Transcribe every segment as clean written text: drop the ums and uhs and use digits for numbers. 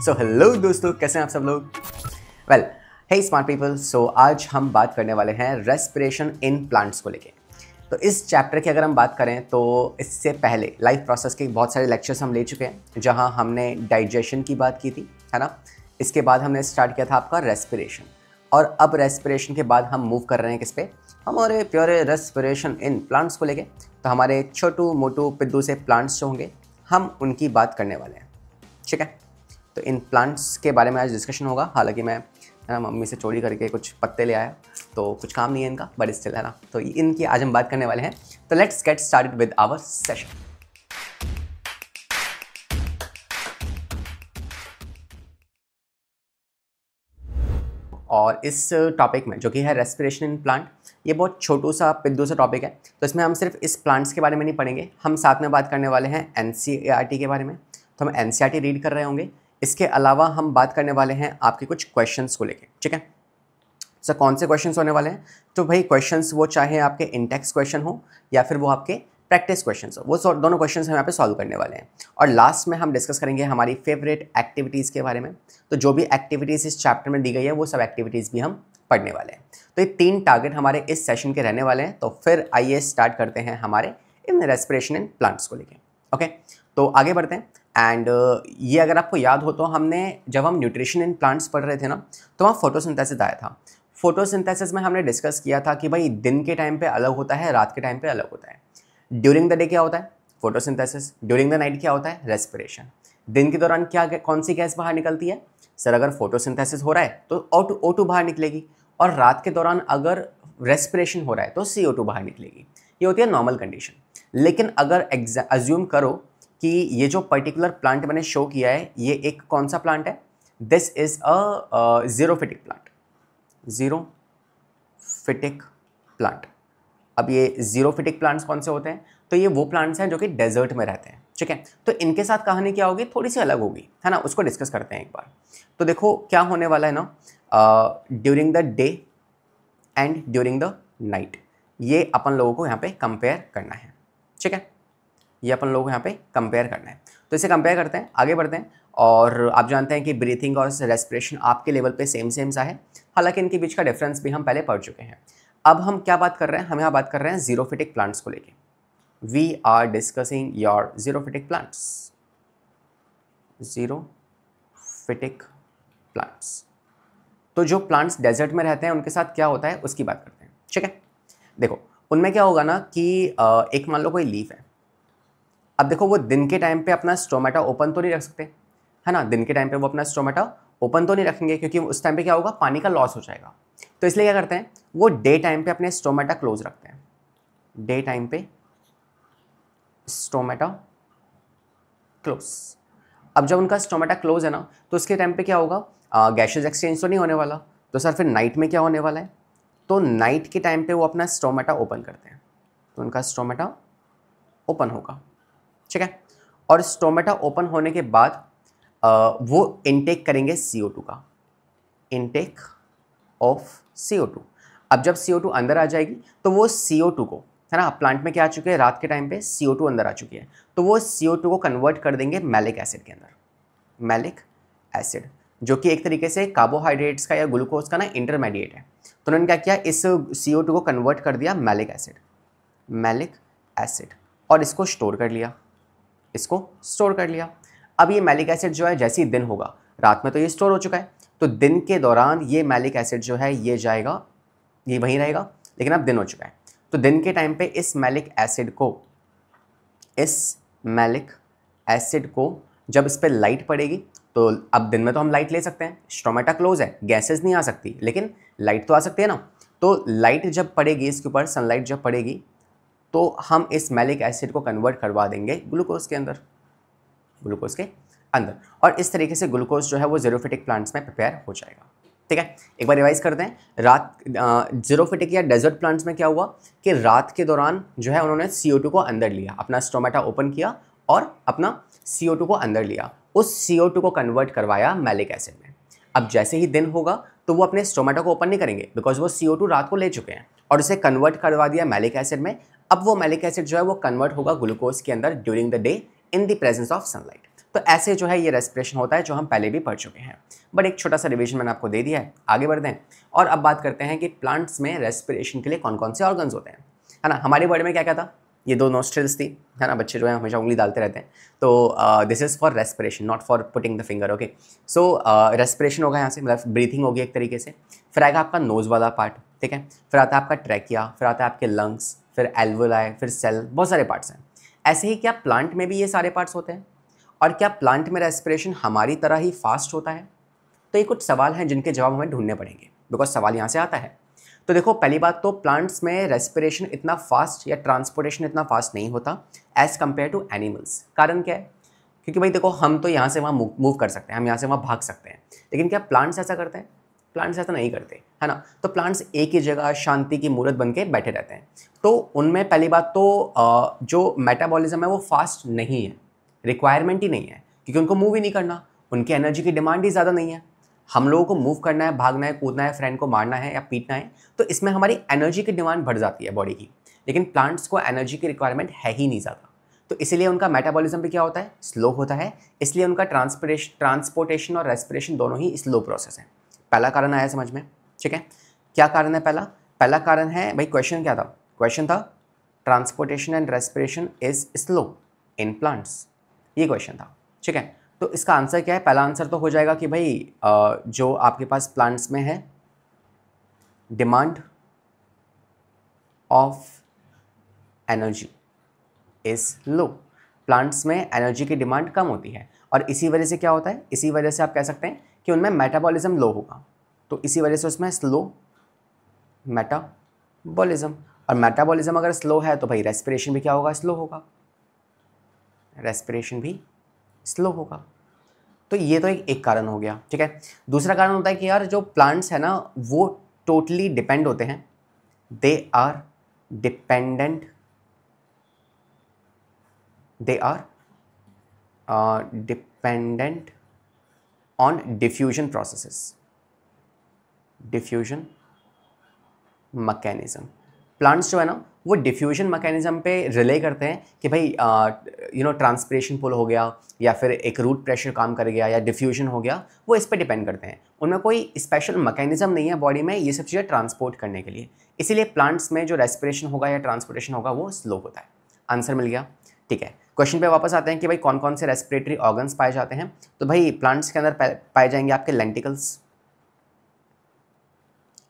So hello दोस्तों, कैसे हैं आप सब लोग? वेल, हे स्मार्ट पीपल, सो आज हम बात करने वाले हैं रेस्पिरेशन इन प्लांट्स को लेके। तो इस चैप्टर की अगर हम बात करें तो इससे पहले लाइफ प्रोसेस के बहुत सारे लेक्चर्स हम ले चुके हैं, जहां हमने डाइजेशन की बात की थी, है ना। इसके बाद हमने स्टार्ट किया था आपका रेस्पिरेशन, और अब रेस्पिरेशन के बाद हम मूव कर रहे हैं किस पे? हमारे प्योरे रेस्पिरेशन इन प्लांट्स को लेके। तो हमारे छोटू मोटू पिद्दू से प्लांट्स जो होंगे, हम उनकी बात करने वाले हैं, ठीक है। तो इन प्लांट्स के बारे में आज डिस्कशन होगा। हालांकि मैं है ना मम्मी से चोरी करके कुछ पत्ते ले आया, तो कुछ काम नहीं है इनका, बट स्टिल है ना। तो इनकी आज हम बात करने वाले हैं। तो let's get started with our session. और इस टॉपिक में जो कि है रेस्पिरेशन इन प्लांट, ये बहुत छोटू सा पिद्दू सा टॉपिक है। तो इसमें हम सिर्फ इस प्लांट्स के बारे में नहीं पढ़ेंगे, हम साथ में बात करने वाले हैं एनसीईआरटी के बारे में। तो हम एनसीईआरटी रीड कर रहे होंगे। इसके अलावा हम बात करने वाले हैं आपके कुछ क्वेश्चंस को लेके, ठीक है। सर कौन से क्वेश्चंस होने वाले हैं? तो भाई क्वेश्चंस वो चाहे आपके इंटेक्स क्वेश्चन हो या फिर वो आपके प्रैक्टिस क्वेश्चंस हो, वो दोनों क्वेश्चंस हम यहाँ पे सॉल्व करने वाले हैं। और लास्ट में हम डिस्कस करेंगे हमारी फेवरेट एक्टिविटीज़ के बारे में। तो जो भी एक्टिविटीज़ इस चैप्टर में दी गई है, वो सब एक्टिविटीज़ भी हम पढ़ने वाले हैं। तो ये 3 टारगेट हमारे इस सेशन के रहने वाले हैं। तो फिर आइए स्टार्ट करते हैं हमारे इन रेस्पिरेशन इन प्लांट्स को लेके। ओके, तो आगे बढ़ते हैं। एंड ये अगर आपको याद हो तो हमने जब हम न्यूट्रिशन इन प्लांट्स पढ़ रहे थे ना, तो वहाँ फोटोसिंथेसिस आया था। फोटोसिंथेसिस में हमने डिस्कस किया था कि भाई दिन के टाइम पे अलग होता है, रात के टाइम पे अलग होता है। ड्यूरिंग द डे क्या होता है? फोटोसिंथेसिस। ड्यूरिंग द नाइट क्या होता है? रेस्पिरेशन। दिन के दौरान कौन सी गैस बाहर निकलती है? सर अगर फोटोसिंथेसिस हो रहा है तो O2 बाहर निकलेगी, और रात के दौरान अगर रेस्पिरेशन हो रहा है तो CO2 बाहर निकलेगी। ये होती है नॉर्मल कंडीशन। लेकिन अगर अज्यूम करो कि ये जो पर्टिकुलर प्लांट मैंने शो किया है, ये एक कौन सा प्लांट है? This is a xerophytic plant. Xerophytic plant. अब ये जीरोफिटिक प्लांट्स कौन से होते हैं? तो ये वो प्लांट्स हैं जो कि डेजर्ट में रहते हैं, ठीक है। तो इनके साथ कहानी क्या होगी? थोड़ी सी अलग होगी, है ना। उसको डिस्कस करते हैं एक बार। तो देखो क्या होने वाला है ना, during the day and during the night, ये अपन लोगों को यहाँ पे कंपेयर करना है, ठीक है। ये अपन लोगों को यहाँ पे कंपेयर करना है। तो इसे कंपेयर करते हैं, आगे बढ़ते हैं। और आप जानते हैं कि ब्रीथिंग और रेस्पिरेशन आपके लेवल पे सेम सा है। हालांकि इनके बीच का डिफरेंस भी हम पहले पढ़ चुके हैं। अब हम क्या बात कर रहे हैं? हम यहाँ बात कर रहे हैं जीरोफिटिक प्लांट्स को लेके। We are discussing your xerophytic plants. Xerophytic plants. तो जो प्लांट्स डेजर्ट में रहते हैं उनके साथ क्या होता है उसकी बात करते हैं, ठीक है। देखो उनमें क्या होगा ना कि एक मान लो कोई लीफ है। अब देखो वो दिन के टाइम पे अपना स्टोमेटा ओपन तो नहीं रख सकते, है ना। दिन के टाइम पे वो अपना स्टोमेटा ओपन तो नहीं रखेंगे, क्योंकि उस टाइम पे क्या होगा, पानी का लॉस हो जाएगा। तो इसलिए क्या करते हैं, वो डे टाइम पे अपने स्टोमेटा क्लोज रखते हैं। डे टाइम पे स्टोमेटा क्लोज। अब जब उनका स्टोमेटा क्लोज है ना, तो उसके टाइम पे क्या होगा, गैसेस एक्सचेंज तो नहीं होने वाला। तो सर फिर नाइट में क्या होने वाला है? तो नाइट के टाइम पे वो अपना स्टोमेटा ओपन करते हैं, तो उनका स्टोमेटा ओपन होगा, ठीक है। और स्टोमेटा ओपन होने के बाद वो इनटेक करेंगे CO2 का, इनटेक ऑफ CO2। अब जब CO2 अंदर आ जाएगी तो वो CO2 को, है ना, प्लांट में क्या आ चुके हैं, रात के टाइम पे CO2 अंदर आ चुकी है, तो वो CO2 को कन्वर्ट कर देंगे मैलिक एसिड के अंदर। मैलिक एसिड जो कि एक तरीके से कार्बोहाइड्रेट्स का या ग्लूकोज का ना इंटरमीडिएट है। तो उन्होंने क्या किया, इस CO2 को कन्वर्ट कर दिया मैलिक एसिड, मैलिक एसिड, और इसको स्टोर कर लिया, इसको स्टोर कर लिया। अब ये मैलिक एसिड जो है जैसे ही दिन होगा, रात में तो ये स्टोर हो चुका है, तो दिन के दौरान ये मैलिक एसिड जो है ये जाएगा, ये वहीं रहेगा, लेकिन अब दिन हो चुका है। तो दिन के टाइम पे इस मैलिक एसिड को जब इस पर लाइट पड़ेगी, तो अब दिन में तो हम लाइट ले सकते हैं, स्टोमेटा क्लोज है, गैसेस नहीं आ सकती, लेकिन लाइट तो आ सकती है ना। तो लाइट जब पड़ेगी इसके ऊपर, सनलाइट जब पड़ेगी, तो हम इस मैलिक एसिड को कन्वर्ट करवा देंगे ग्लूकोज के अंदर, ग्लूकोज के अंदर। और इस तरीके से ग्लूकोज जो है वो जीरोफिटिक प्लांट्स में प्रिपेयर हो जाएगा, ठीक है। एक बार रिवाइज करते हैं। रात जीरोफिटिक या डेजर्ट प्लांट्स में क्या हुआ कि रात के दौरान जो है उन्होंने CO2 को अंदर लिया, अपना स्टोमेटा ओपन किया और अपना CO2 को अंदर लिया, उस CO2 को कन्वर्ट करवाया मैलिक एसिड में। अब जैसे ही दिन होगा तो वो अपने स्टोमेटा को ओपन नहीं करेंगे, बिकॉज वो CO2 रात को ले चुके हैं, और उसे कन्वर्ट करवा दिया मैलिक एसिड में। अब वो मैलिक एसिड जो है वो कन्वर्ट होगा ग्लूकोज के अंदर during the day in the presence of sunlight. तो ऐसे जो है ये रेस्पिरेशन होता है, जो हम पहले भी पढ़ चुके हैं, बट एक छोटा सा रिवीजन मैंने आपको दे दिया है। आगे बढ़ते हैं और अब बात करते हैं कि प्लांट्स में रेस्पिरेशन के लिए कौन कौन से ऑर्गन्स होते हैं, है ना। हमारे वर्ड में क्या क्या था, ये दो नोस्ट्रिल्स थी, है ना, बच्चे जो है हमेशा उंगली डालते रहते हैं। तो this is for respiration, not for putting the finger, okay. So respiration होगा यहाँ से, मतलब ब्रीथिंग होगी एक तरीके से। फिर आएगा आपका नोज़ वाला पार्ट, ठीक है। फिर आता है आपका ट्रैकिया, फिर आता है आपके लंग्स, फिर एल्वोलाई, फिर सेल, बहुत सारे पार्ट्स हैं। ऐसे ही क्या प्लांट में भी ये सारे पार्ट्स होते हैं, और क्या प्लांट में रेस्पिरेशन हमारी तरह ही फास्ट होता है? तो ये कुछ सवाल हैं जिनके जवाब हमें ढूंढने पड़ेंगे, बिकॉज सवाल यहाँ से आता है। तो देखो, पहली बात तो प्लांट्स में रेस्पिरेशन इतना फास्ट या ट्रांसपोर्टेशन इतना फास्ट नहीं होता एज कम्पेयर टू एनिमल्स। कारण क्या है? क्योंकि भाई देखो, हम तो यहाँ से वहाँ मूव कर सकते हैं, हम यहाँ से वहाँ भाग सकते हैं, लेकिन क्या प्लांट्स ऐसा करते हैं? प्लांट्स ऐसा नहीं करते, है ना। तो प्लांट्स एक ही जगह शांति की मूर्त बन के बैठे रहते हैं। तो उनमें पहली बात तो जो मेटाबॉलिज्म है वो फास्ट नहीं है, रिक्वायरमेंट ही नहीं है, क्योंकि उनको मूव ही नहीं करना, उनकी एनर्जी की डिमांड ही ज़्यादा नहीं है। हम लोगों को मूव करना है, भागना है, कूदना है, फ्रेंड को मारना है या पीटना है, तो इसमें हमारी एनर्जी की डिमांड बढ़ जाती है बॉडी की। लेकिन प्लांट्स को एनर्जी की रिक्वायरमेंट है ही नहीं ज़्यादा, तो इसीलिए उनका मेटाबॉलिज्म भी क्या होता है? स्लो होता है। इसलिए उनका ट्रांसपोर्टेशन और रेस्पिरेशन दोनों ही स्लो प्रोसेस है। पहला कारण आया समझ में, ठीक है। क्या कारण है पहला? पहला कारण है भाई, क्वेश्चन क्या था? क्वेश्चन था transportation and respiration is slow in plants, ये क्वेश्चन था, ठीक है। तो इसका आंसर क्या है? पहला आंसर तो हो जाएगा कि भाई जो आपके पास प्लांट्स में है, demand of energy is low. Plants में एनर्जी की डिमांड कम होती है, और इसी वजह से क्या होता है? इसी वजह से आप कह सकते हैं कि उनमें मेटाबॉलिज्म लो होगा, तो इसी वजह से उसमें स्लो मेटाबॉलिज्म। और मेटाबॉलिज्म अगर स्लो है तो भाई रेस्पिरेशन भी क्या होगा? स्लो होगा, रेस्पिरेशन भी स्लो होगा। तो ये तो एक कारण हो गया, ठीक है। दूसरा कारण होता है कि यार जो प्लांट्स है ना, वो टोटली डिपेंड होते हैं, they are dependent, they are dependent on diffusion processes, diffusion mechanism. Plants जो है ना, वो डिफ्यूजन मैकेनिज्म पे रिले करते हैं कि भाई ट्रांसपिरेशन पुल हो गया, या फिर एक रूट प्रेशर काम कर गया, या डिफ्यूजन हो गया, वो इस पे डिपेंड करते हैं। उनमें कोई स्पेशल मैकेनिज्म नहीं है बॉडी में ये सब चीज़ें ट्रांसपोर्ट करने के लिए। इसीलिए प्लांट्स में जो रेस्पिरेशन होगा या ट्रांसपोर्टेशन होगा वो स्लो होता है। आंसर मिल गया, ठीक है। क्वेश्चन पे वापस आते हैं कि भाई कौन कौन से रेस्पिरेटरी ऑर्गन्स पाए जाते हैं। तो भाई प्लांट्स के अंदर पाए जाएंगे आपके लेंटिकल्स,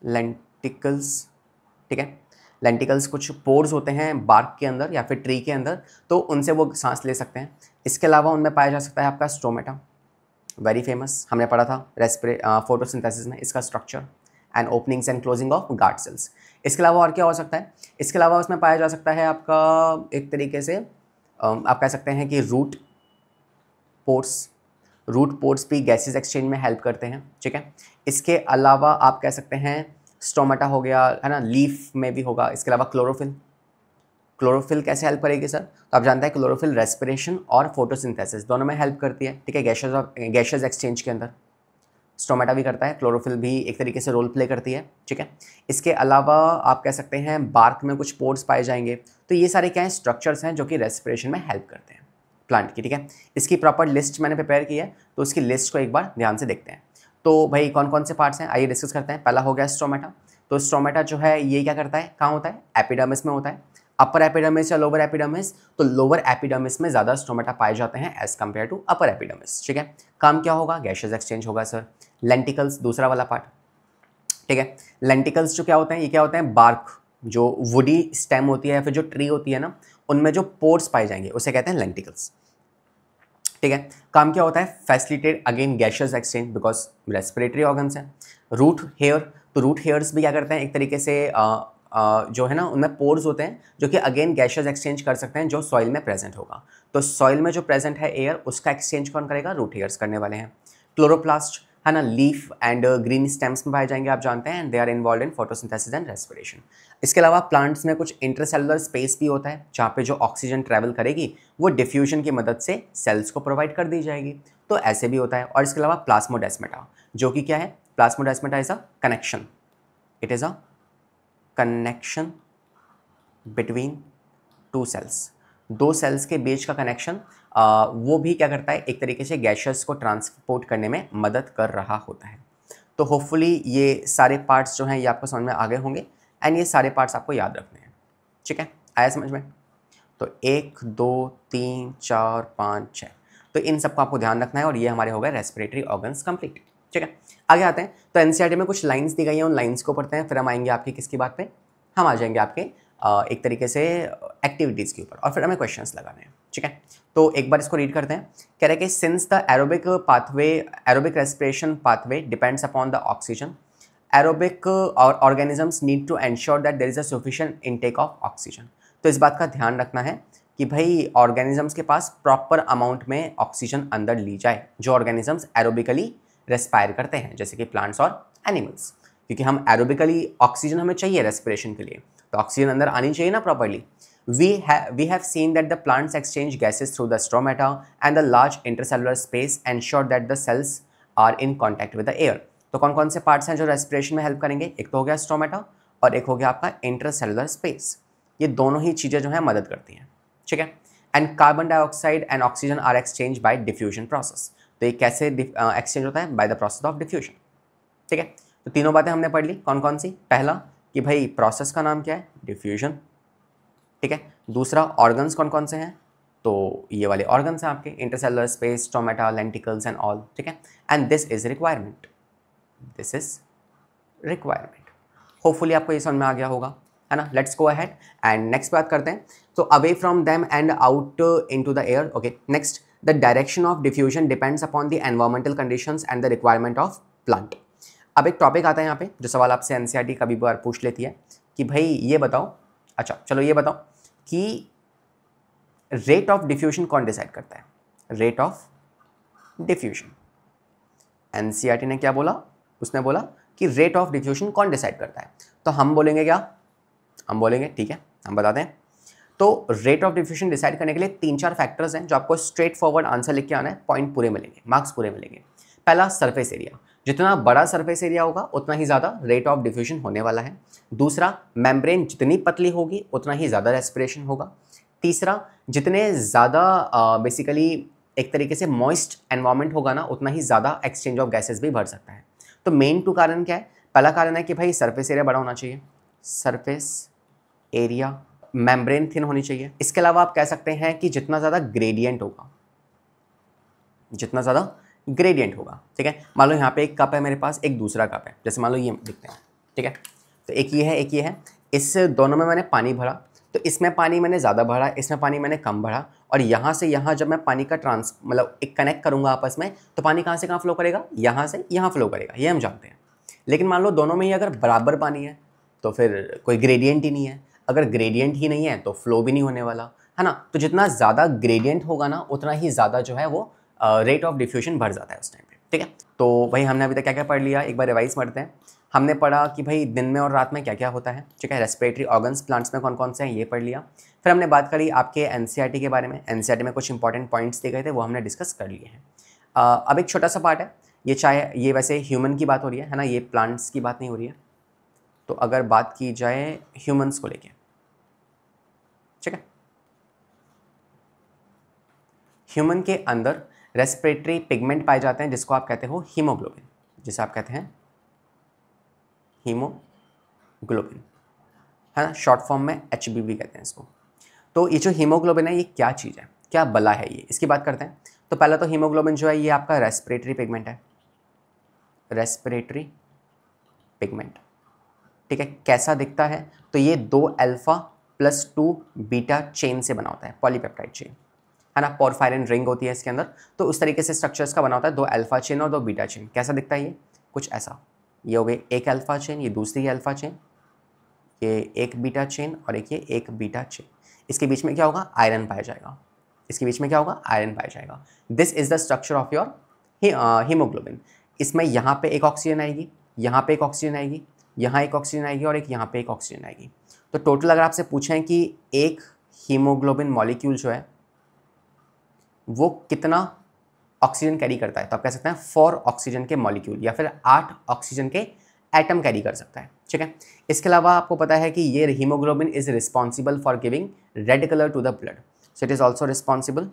लेंटिकल्स, ठीक है। लेंटिकल्स कुछ पोर्स होते हैं बार्क के अंदर या फिर ट्री के अंदर, तो उनसे वो सांस ले सकते हैं। इसके अलावा उनमें पाया जा सकता है आपका स्टोमेटा, वेरी फेमस, हमने पढ़ा था फोटोसिंथेसिस में इसका structure, and openings and closing of guard cells. इसके अलावा और क्या हो सकता है? इसके अलावा उसमें पाया जा सकता है आपका एक तरीके से आप कह सकते हैं कि रूट पोर्ट्स भी गैसेस एक्सचेंज में हेल्प करते हैं, ठीक है। इसके अलावा आप कह सकते हैं स्टोमेटा हो गया, है ना, लीफ में भी होगा। इसके अलावा क्लोरोफिल कैसे हेल्प करेगी सर? तो आप जानते हैं क्लोरोफिल रेस्पिरेशन और फोटोसिंथेसिस दोनों में हेल्प करती है, ठीक है, गैसेस एक्सचेंज के अंदर स्टोमेटा भी करता है, क्लोरोफिल भी एक तरीके से रोल प्ले करती है, ठीक है। इसके अलावा आप कह सकते हैं बार्क में कुछ पोर्स पाए जाएंगे। तो ये सारे क्या हैं? स्ट्रक्चर्स हैं जो कि रेस्पिरेशन में हेल्प करते हैं प्लांट की, ठीक है। इसकी प्रॉपर लिस्ट मैंने प्रिपेयर की है, तो उसकी लिस्ट को एक बार ध्यान से देखते हैं। तो भाई कौन कौन से पार्ट्स हैं आइए डिस्कस करते हैं। पहला हो गया स्टोमेटा। तो स्टोमेटा जो है ये क्या करता है? कहाँ होता है? एपिडर्मिस में होता है। अपर एपिडर्मिस या लोअर एपिडर्मिस? तो लोअर एपिडर्मिस में ज़्यादा स्टोमेटा पाए जाते हैं as compare to upper epidermis, ठीक है। काम क्या होगा? गैसेस एक्सचेंज होगा सर। लेंटिकल्स दूसरा वाला पार्ट, ठीक है। लेंटिकल्स जो क्या होते हैं? ये क्या होते हैं? बार्क, जो वुडी स्टेम होती है या फिर जो ट्री होती है ना, उनमें जो पोर्स पाए जाएंगे उसे कहते हैं लेंटिकल्स, ठीक है। काम क्या होता है? Facilitate again gases exchange, because respiratory organs हैं। रूट हेयर, तो रूट हेयर्स भी क्या करते हैं? एक तरीके से जो है ना, उनमें पोर्स होते हैं जो कि अगेन गैसेस एक्सचेंज कर सकते हैं जो सॉइल में प्रेजेंट होगा। तो सॉइल में जो प्रेजेंट है एयर, उसका एक्सचेंज कौन करेगा? रूट हेयर्स करने वाले हैं। क्लोरोप्लास्ट, है ना, लीफ एंड ग्रीन स्टेम्स में पाए जाएंगे, आप जानते हैं, and they are involve in photosynthesis and respiration. इसके अलावा प्लांट्स में कुछ इंटरसेलुलर स्पेस भी होता है, जहाँ पे जो ऑक्सीजन ट्रैवल करेगी वो डिफ्यूजन की मदद से सेल्स को प्रोवाइड कर दी जाएगी, तो ऐसे भी होता है। और इसके अलावा प्लाज्मोडेस्माटा, जो कि क्या है? Plasmodesmata is a connection, it is a connection between two cells, दो सेल्स के बीच का कनेक्शन वो भी क्या करता है, एक तरीके से गैसेस को ट्रांसपोर्ट करने में मदद कर रहा होता है। तो होपफुली ये सारे पार्ट्स जो हैं ये आपको समझ में आ गए होंगे एंड ये सारे पार्ट्स आपको याद रखने हैं। ठीक है, आया समझ में? तो 1 2 3 4 5 6, तो इन सबको आपको ध्यान रखना है और ये हमारे हो गए रेस्पिरेटरी ऑर्गन्स कंप्लीट। ठीक है, आगे आते हैं। तो एनसीईआरटी में कुछ लाइंस दी गई हैं, उन लाइंस को पढ़ते हैं, फिर हम आएंगे आपकी किसकी बात पे, हम आ जाएंगे आपके एक तरीके से एक्टिविटीज़ के ऊपर और फिर हमें क्वेश्चंस लगाने हैं। ठीक है, तो एक बार इसको रीड करते हैं। कह रहे हैं कि since the aerobic respiration pathway depends upon the oxygen, aerobic organisms need to ensure that there is a sufficient intake of oxygen. तो इस बात का ध्यान रखना है कि भाई ऑर्गेनिजम्स के पास प्रॉपर अमाउंट में ऑक्सीजन अंदर ली जाए, जो ऑर्गेनिजम्स एरोबिकली रेस्पायर करते हैं, जैसे कि प्लांट्स और एनिमल्स, क्योंकि हम एरोबिकली ऑक्सीजन हमें चाहिए रेस्पिरेशन के लिए, तो ऑक्सीजन अंदर आनी चाहिए ना properly. We have seen that the plants exchange gases through the stromata and the large intercellular space ensure that the cells are in contact with the air। तो कौन कौन से पार्ट्स हैं जो रेस्पिरेशन में हेल्प करेंगे? एक तो हो गया स्ट्रोमेटा और एक हो गया आपका इंटरसेलुलर स्पेस। ये दोनों ही चीज़ें जो हैं मदद करती हैं। ठीक है, and carbon dioxide and oxygen are exchange by diffusion process. तो ये कैसे एक्सचेंज होता है? By the process of diffusion. ठीक है, तो तीनों बातें हमने पढ़ ली। कौन कौन सी? पहला कि भाई प्रोसेस का नाम क्या है? डिफ्यूजन। ठीक है, दूसरा ऑर्गन्स कौन कौन से हैं? तो ये वाले ऑर्गन्स हैं आपके, intercellular space, stomata, lenticels and all. ठीक है, and this is requirement, this is requirement. Hopefully आपको ये समझ में आ गया होगा, है ना? Let's go ahead and next बात करते हैं। तो away from them and out into the air. Okay, next, the direction of diffusion depends upon the environmental conditions and the requirement of plant. अब एक टॉपिक आता है यहाँ पे जो सवाल आपसे एनसीईआरटी कभी बार पूछ लेती है कि भाई ये बताओ, अच्छा चलो ये बताओ कि रेट ऑफ डिफ्यूजन कौन डिसाइड करता है? Rate of diffusion. एनसीईआरटी ने क्या बोला? उसने बोला कि रेट ऑफ डिफ्यूजन कौन डिसाइड करता है। तो हम बोलेंगे क्या? हम बोलेंगे, ठीक है, हम बताते हैं। तो रेट ऑफ डिफ्यूजन डिसाइड करने के लिए 3-4 फैक्टर्स हैं जो आपको स्ट्रेट फॉरवर्ड आंसर लिख के आना है, पॉइंट पूरे मिलेंगे, मार्क्स पूरे मिलेंगे। पहला, सरफेस एरिया। जितना बड़ा सरफेस एरिया होगा उतना ही ज़्यादा रेट ऑफ डिफ्यूजन होने वाला है। दूसरा, मेम्ब्रेन जितनी पतली होगी उतना ही ज़्यादा रेस्पिरेशन होगा। तीसरा, जितने ज़्यादा बेसिकली एक तरीके से मॉइस्ट एनवायरनमेंट होगा ना, उतना ही ज़्यादा एक्सचेंज ऑफ गैसेस भी बढ़ सकता है। तो मेन 2 कारण क्या है? पहला कारण है कि भाई सरफेस एरिया बड़ा होना चाहिए, सरफेस एरिया, मेम्ब्रेन थिन होनी चाहिए। इसके अलावा आप कह सकते हैं कि जितना ज़्यादा ग्रेडियंट होगा, जितना ज़्यादा ग्रेडियंट होगा। ठीक है, मान लो यहाँ पे एक कप है मेरे पास, एक दूसरा कप है, जैसे मान लो ये दिखते हैं। ठीक है, तो एक ये है, एक ये है। इस दोनों में मैंने पानी भरा, तो इसमें पानी मैंने ज़्यादा भरा, इसमें पानी मैंने कम भरा, और यहाँ से यहाँ जब मैं पानी का मतलब एक कनेक्ट करूँगा आपस में, तो पानी कहाँ से कहाँ फ्लो करेगा? यहाँ से यहाँ फ्लो करेगा, ये हम जानते हैं। लेकिन मान लो दोनों में ही अगर बराबर पानी है तो फिर कोई ग्रेडियंट ही नहीं है। अगर ग्रेडियंट ही नहीं है तो फ्लो भी नहीं होने वाला, है ना? तो जितना ज़्यादा ग्रेडियंट होगा ना, उतना ही ज़्यादा जो है वो रेट ऑफ डिफ्यूजन बढ़ जाता है उस टाइम पे। ठीक है, तो भाई हमने अभी तक क्या क्या पढ़ लिया, एक बार रिवाइज करते हैं। हमने पढ़ा कि भाई दिन में और रात में क्या क्या होता है। ठीक है, रेस्पिरेटरी ऑर्गन्स प्लांट्स में कौन कौन से हैं ये पढ़ लिया। फिर हमने बात करी आपके एनसीईआरटी के बारे में। एनसीईआरटी में कुछ इंपॉर्टेंट पॉइंट्स दिए गए थे, वो हमने डिस्कस कर लिए हैं। अब एक छोटा सा पार्ट है, ये चाहे ये वैसे ह्यूमन की बात हो रही है ना, ये प्लांट्स की बात नहीं हो रही है। तो अगर बात की जाए ह्यूमंस को लेके, ठीक है, ह्यूमन के अंदर रेस्पिरेटरी पिगमेंट पाए जाते हैं जिसको आप कहते हो हीमोग्लोबिन, जिसे आप कहते हैं हीमोग्लोबिन, है ना? शॉर्ट फॉर्म में HBB कहते हैं इसको। तो ये जो हीमोग्लोबिन है ये क्या चीज़ है, क्या बला है ये, इसकी बात करते हैं। तो पहला तो हीमोग्लोबिन जो है ये आपका रेस्पिरेटरी पिगमेंट है, रेस्पिरेटरी पिगमेंट। ठीक है, कैसा दिखता है? तो ये 2 अल्फा + 2 बीटा चेन से बना होता है, पॉलीपेप्टाइड चेन, है ना? पोरफायरिन रिंग होती है इसके अंदर। तो उस तरीके से स्ट्रक्चर्स का बना होता है, 2 अल्फा चेन और 2 बीटा चेन। कैसा दिखता है ये? कुछ ऐसा। ये हो गई एक अल्फा चेन, ये दूसरी अल्फा चेन, ये एक बीटा चेन और एक ये एक बीटा चेन। इसके बीच में क्या होगा? आयरन पाया जाएगा। इसके बीच में क्या होगा? आयरन पाया जाएगा। This is the structure of your haemoglobin. इसमें यहाँ पे एक ऑक्सीजन आएगी, यहाँ पे एक ऑक्सीजन आएगी, यहाँ एक ऑक्सीजन आएगी और एक यहाँ पे एक ऑक्सीजन आएगी। तो टोटल अगर आपसे पूछें कि एक हीमोग्लोबिन मॉलिक्यूल जो है वो कितना ऑक्सीजन कैरी करता है, तो आप कह सकते हैं 4 ऑक्सीजन के मॉलिक्यूल या फिर 8 ऑक्सीजन के एटम कैरी कर सकता है। ठीक है, इसके अलावा आपको पता है कि ये haemoglobin is responsible for giving red colour to the blood, so it is also responsible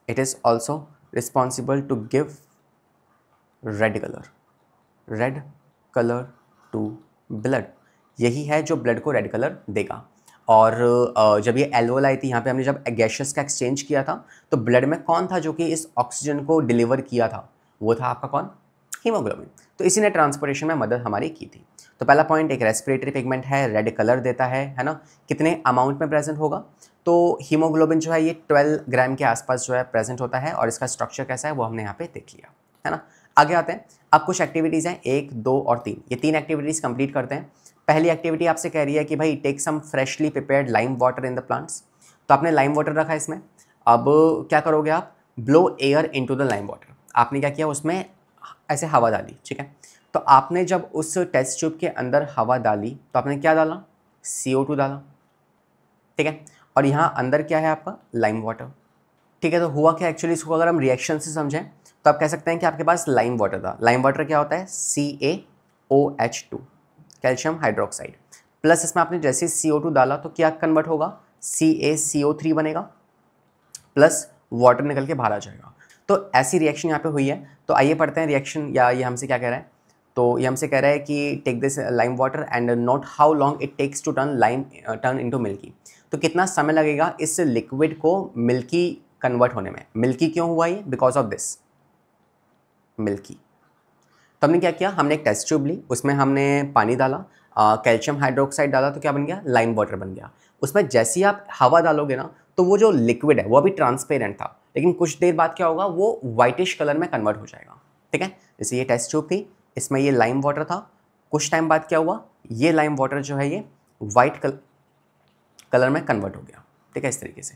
it is also responsible to give red colour to blood. यही है जो ब्लड को रेड कलर देगा। और जब ये एल्वोल आई थी, यहाँ पे हमने जब गैसेस का एक्सचेंज किया था, तो ब्लड में कौन था जो कि इस ऑक्सीजन को डिलीवर किया था? वो था आपका कौन? हीमोग्लोबिन। तो इसी ने ट्रांसपोर्टेशन में मदद हमारी की थी। तो पहला पॉइंट, एक रेस्पिरेटरी पिगमेंट है, रेड कलर देता है ना? कितने अमाउंट में प्रेजेंट होगा? तो हीमोग्लोबिन जो है ये 12 ग्राम के आसपास जो है प्रेजेंट होता है, और इसका स्ट्रक्चर कैसा है वो हमने यहाँ पे देख लिया, है ना? आगे आते हैं। अब कुछ एक्टिविटीज़ हैं, 1, 2 और 3, ये 3 एक्टिविटीज़ कंप्लीट करते हैं। पहली एक्टिविटी आपसे कह रही है कि भाई take some freshly prepared lime water in the plants. तो आपने लाइम वाटर रखा है इसमें, अब क्या करोगे आप? Blow air into the lime water. आपने क्या किया? उसमें ऐसे हवा डाली, ठीक है? तो आपने जब उस टेस्ट ट्यूब के अंदर हवा डाली तो आपने क्या डाला? CO2 डाला, ठीक है? और यहाँ अंदर क्या है आपका? लाइम वाटर, ठीक है? तो हुआ क्या एक्चुअली, इसको अगर हम रिएक्शन से समझें तो आप कह सकते हैं कि आपके पास लाइम वाटर था। लाइम वाटर क्या होता है? CaOH2, कैल्शियम हाइड्रोक्साइड, प्लस इसमें आपने जैसे CO2 डाला तो क्या कन्वर्ट होगा? CaCO3 बनेगा, प्लस वाटर निकल के बाहर आ जाएगा। तो ऐसी रिएक्शन यहाँ पे हुई है। तो आइए पढ़ते हैं रिएक्शन, या ये हमसे क्या कह रहा है? तो ये हमसे कह रहा है कि take this lime water and note how long it takes to turn into milky. तो कितना समय लगेगा इस लिक्विड को मिल्की कन्वर्ट होने में? मिल्की क्यों हुआ ये? Because of this milky. तो हमने क्या किया? हमने एक टेस्ट ट्यूब ली, उसमें हमने पानी डाला, कैल्शियम हाइड्रोक्साइड डाला, तो क्या बन गया? लाइम वाटर बन गया। उसमें जैसे ही आप हवा डालोगे ना, तो वो जो लिक्विड है वो अभी ट्रांसपेरेंट था, लेकिन कुछ देर बाद क्या होगा? वो वाइटिश कलर में कन्वर्ट हो जाएगा, ठीक है? जैसे ये टेस्ट ट्यूब थी, इसमें ये लाइम वाटर था, कुछ टाइम बाद क्या हुआ? ये लाइम वाटर जो है ये वाइट कलर में कन्वर्ट हो गया, ठीक है? इस तरीके से।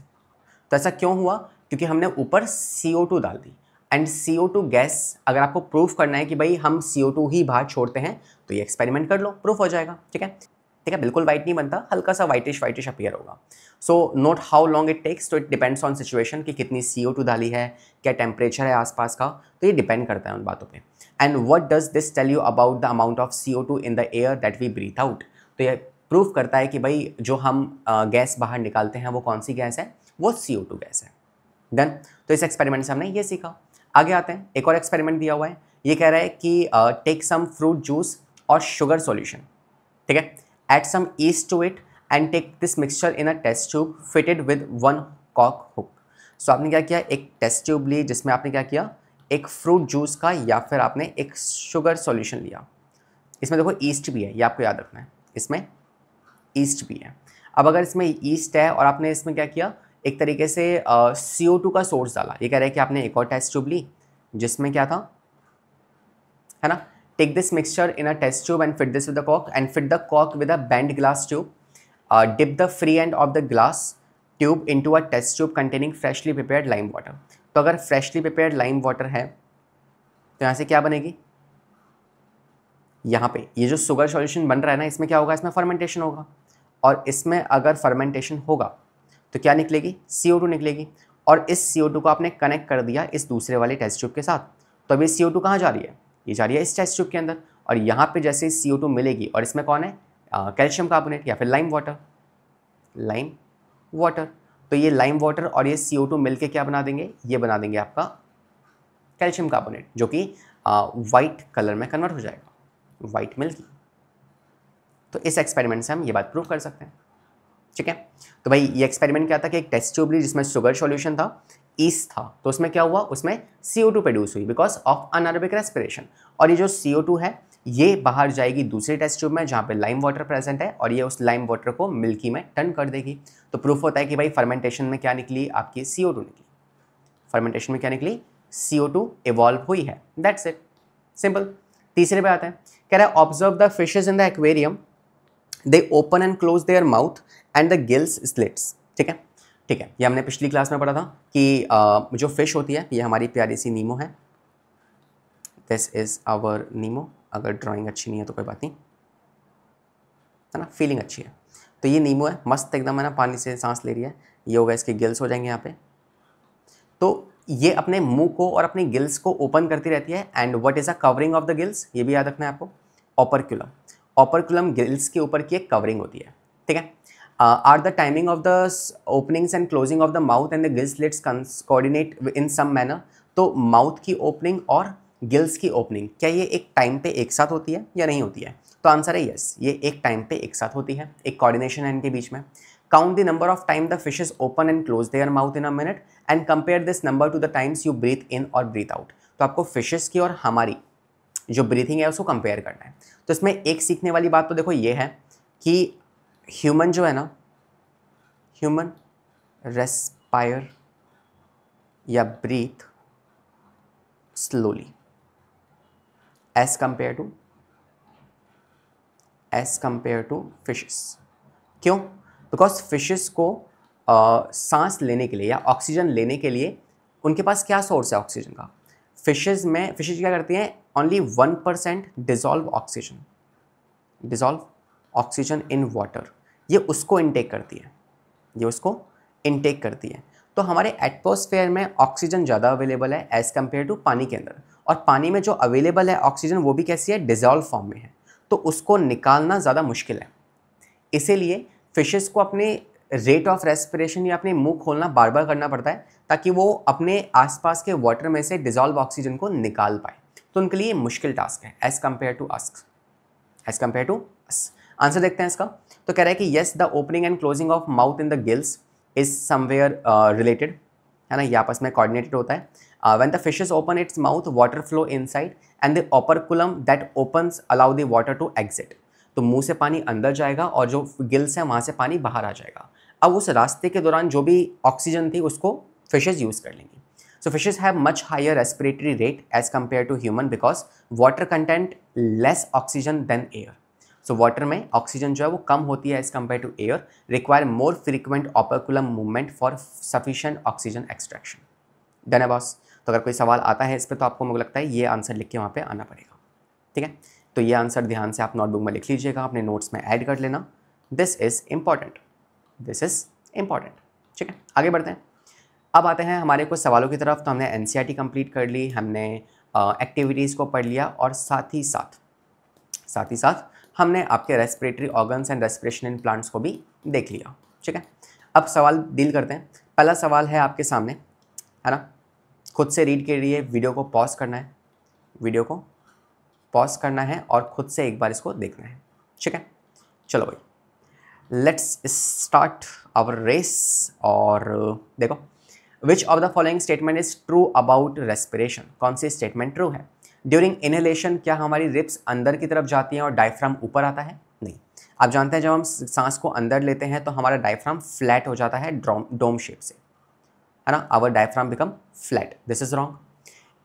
तो ऐसा क्यों हुआ? क्योंकि हमने ऊपर CO2 डाल दी। एंड CO2 गैस, अगर आपको प्रूफ करना है कि भाई हम CO2 ही बाहर छोड़ते हैं, तो ये एक्सपेरिमेंट कर लो, प्रूफ हो जाएगा, ठीक है? ठीक है, बिल्कुल वाइट नहीं बनता, हल्का सा वाइटिश अपीयर होगा। So note how long it takes, तो इट डिपेंड्स ऑन सिचुएशन कि कितनी CO2 डाली है, क्या टेम्परेचर है आसपास का, तो ये डिपेंड करता है उन बातों पे। And what does this tell you about the amount of CO2 in the air that we breathe out. तो ये प्रूफ करता है कि भाई जो हम गैस बाहर निकालते हैं वो कौन सी गैस है? वो CO2 गैस है। डन। तो इस एक्सपेरिमेंट से हमने ये सीखा। आगे आते हैं, एक और एक्सपेरिमेंट दिया हुआ है। ये कह रहा है कि टेक सम फ्रूट जूस और शुगर सॉल्यूशन, ठीक है, add some yeast to it and take this mixture in a test tube fitted with 1 कॉक हुक। सो आपने क्या किया? एक टेस्ट ट्यूब ली जिसमें आपने क्या किया? एक फ्रूट जूस का या फिर आपने एक शुगर सॉल्यूशन लिया। इसमें देखो ईस्ट भी है, ये आपको याद रखना है, इसमें ईस्ट भी है। अब अगर इसमें ईस्ट है और आपने इसमें क्या किया? एक तरीके से CO2 का सोर्स डाला। ये कह रहा है कि आपने एक और टेस्ट ट्यूब ली जिसमें क्या था, है ना? Take this mixture in a test tube and fit this with the cock and fit the Kock with a bend glass tube, dip the free end of the glass tube into a test tube containing freshly prepared lime water. तो अगर freshly prepared lime water है तो यहाँ से क्या बनेगी? यहाँ पे ये जो शुगर सॉल्यूशन बन रहा है ना, इसमें क्या होगा? इसमें फर्मेंटेशन होगा, और इसमें अगर फर्मेंटेशन होगा तो क्या निकलेगी? CO2 निकलेगी। और इस CO2 को आपने कनेक्ट कर दिया इस दूसरे वाले टेस्ट ट्यूब के साथ। तो अभी CO2 कहाँ जा रही है? ये जा रही है इस टेस्ट ट्यूब के अंदर, और यहाँ पे जैसे CO2 मिलेगी, और इसमें कौन है? कैल्शियम कार्बोनेट या फिर लाइम वाटर। तो ये लाइम वाटर और ये CO2 मिलके क्या बना देंगे? ये बना देंगे आपका कैल्शियम कार्बोनेट, जो कि वाइट कलर में कन्वर्ट हो जाएगा, वाइट मिल्की। तो इस एक्सपेरिमेंट से हम ये बात प्रूव कर सकते हैं, ठीक है? तो भाई ये एक्सपेरिमेंट क्या था कि एक टेस्ट ट्यूब ली जिसमें शुगर सॉल्यूशन था, ईस्ट था, तो उसमें क्या हुआ? उसमें CO2 प्रोड्यूस हुई बिकॉज ऑफ अनारोबिक रेस्पिरेशन। और ये जो CO2 है ये बाहर जाएगी दूसरे टेस्ट ट्यूब में जहाँ पे लाइम वाटर प्रेजेंट है, और ये उस लाइम वाटर को मिल्की में टर्न कर देगी। तो प्रूफ होता है कि भाई फर्मेंटेशन में क्या निकली? आपकी CO2 निकली। फर्मेंटेशन में क्या निकली? CO2 इवॉल्व हुई है, दैट्स इट, सिंपल। तीसरे पे आते हैं, कह रहा है observe the fishes in the aquarium, they open and close their mouth and the gills slits, ठीक है? ठीक है, ये हमने पिछली क्लास में पढ़ा था कि जो फिश होती है, ये हमारी प्यारी सी नीमो है, दिस इज आवर नीमो। अगर ड्राइंग अच्छी नहीं है तो कोई बात नहीं, है ना, फीलिंग अच्छी है। तो ये नीमो है, मस्त एकदम, है ना, पानी से सांस ले रही है। ये होगा इसके गिल्स हो जाएंगे यहाँ पे। तो ये अपने मुंह को और अपने गिल्स को ओपन करती रहती है। And what is a covering of the gills? ये भी याद रखना है आपको, ऑपरक्यूलम। ऑपरक्यूलम गिल्स के ऊपर की एक कवरिंग होती है, ठीक है? Are the timing of the openings and closing of the mouth and the gill slits coordinate in some manner. तो माउथ की ओपनिंग और गिल्स की ओपनिंग क्या ये एक टाइम पे एक साथ होती है या नहीं होती है? तो आंसर है यस, ये एक टाइम पे एक साथ होती है, एक कोऑर्डिनेशन है इनके बीच में। Count the number of time the fishes open and close their mouth in a minute and compare this number to the times you breathe in और ब्रीथ आउट। तो आपको फिशेस की और हमारी जो ब्रीथिंग है उसको कंपेयर करना है। तो इसमें एक सीखने वाली बात तो देखो ये है कि ह्यूमन जो है ना, ह्यूमन रेस्पायर या breathe slowly as compare to fishes. क्यों? बिकॉज फिशेस को सांस लेने के लिए या ऑक्सीजन लेने के लिए उनके पास क्या सोर्स है ऑक्सीजन का? फिशेस क्या करती हैं? Only 1% dissolve oxygen in water, ये उसको इनटेक करती है। तो हमारे एटमॉस्फेयर में ऑक्सीजन ज़्यादा अवेलेबल है एज़ कम्पेयर टू पानी के अंदर, और पानी में जो अवेलेबल है ऑक्सीजन वो भी कैसी है? डिजॉल्व फॉर्म में है, तो उसको निकालना ज़्यादा मुश्किल है। इसीलिए फिशेस को अपने रेट ऑफ रेस्पिरेशन या अपने मुंह खोलना बार बार करना पड़ता है ताकि वो अपने आसपास के वाटर में से डिजॉल्व ऑक्सीजन को निकाल पाए। तो उनके लिए मुश्किल टास्क है as compare to us. Answer देखते हैं इसका। तो कह रहा है कि yes the opening and closing of mouth in the gills is somewhere related, है ना, ये आपस में कोऑर्डिनेटेड होता है। When the fishes open its mouth water flow inside and the operculum that opens allow the water to exit. तो मुंह से पानी अंदर जाएगा और जो गिल्स है वहाँ से पानी बाहर आ जाएगा। अब उस रास्ते के दौरान जो भी ऑक्सीजन थी उसको फिशेस यूज़ कर लेंगी। So fishes have much higher respiratory rate as compare to human because water content less oxygen than air. So water में ऑक्सीजन जो है वो कम होती है as compare to air, require more frequent operculum movement for sufficient oxygen extraction. Done है boss? तो अगर कोई सवाल आता है इस पर तो आपको मुझे लगता है ये आंसर लिख के वहाँ पे आना पड़ेगा। ठीक है, तो ये आंसर ध्यान से आप नोटबुक में लिख लीजिएगा, अपने नोट्स में ऐड कर लेना। This is important. ठीक है, आगे बढ़ते हैं। अब आते हैं हमारे कुछ सवालों की तरफ। तो हमने एनसीईआरटी कंप्लीट कर ली, हमने एक्टिविटीज़ को पढ़ लिया, और साथ ही साथ हमने आपके respiratory organs and respiration in plants को भी देख लिया। ठीक है, अब सवाल डील करते हैं। पहला सवाल है आपके सामने, है ना, खुद से रीड के लिए वीडियो को पॉज करना है और खुद से एक बार इसको देखना है। ठीक है, चलो भाई, लेट्स स्टार्ट आवर रेस। और देखो, which of the following statement is true about respiration? कौन सी स्टेटमेंट ट्रू है? ड्यूरिंग इनहेलेशन क्या हमारी रिप्स अंदर की तरफ जाती हैं और डायफ्राम ऊपर आता है? नहीं। आप जानते हैं जब हम सांस को अंदर लेते हैं तो हमारा डायफ्राम फ्लैट हो जाता है डोम शेप से, है ना, our diaphragm become flat. This is wrong.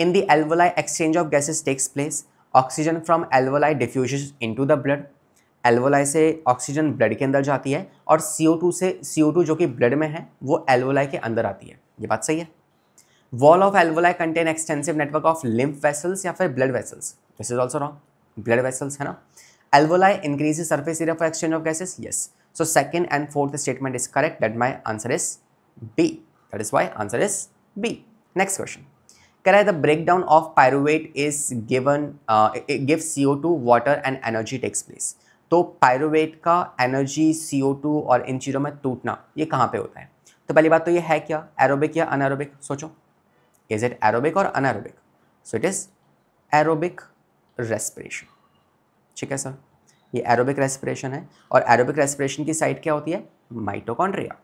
In the alveoli exchange of gases takes place, oxygen from alveoli diffuses into the blood. Alveoli से ऑक्सीजन ब्लड के अंदर जाती है और CO2 जो कि ब्लड में है वो एल्वोलाई के अंदर आती है। ये बात सही है। Wall of alveoli contain extensive network of lymph vessels या फिर blood vessels? This is also wrong. Blood vessels, है ना। Alveoli increases surface area for exchange of gases? Yes. So second and fourth statement is correct, that my answer is B. That is why answer is B. Next question कह रहा है the breakdown of pyruvate is give CO2 water and energy takes place. तो pyruvate का energy, CO2 और इन चीज़ों में टूटना ये कहाँ पे होता है? तो पहली बात तो ये है क्या, एरोबिक या अनएरोबिक? सोचो, इज इट एरोबिक और anaerobic? So it is aerobic respiration. ठीक है सर, ये एरोबिक रेस्पिरेशन है, और एरोबिक रेस्पिरेशन की साइड क्या होती है? माइटोकॉन्ड्रिया,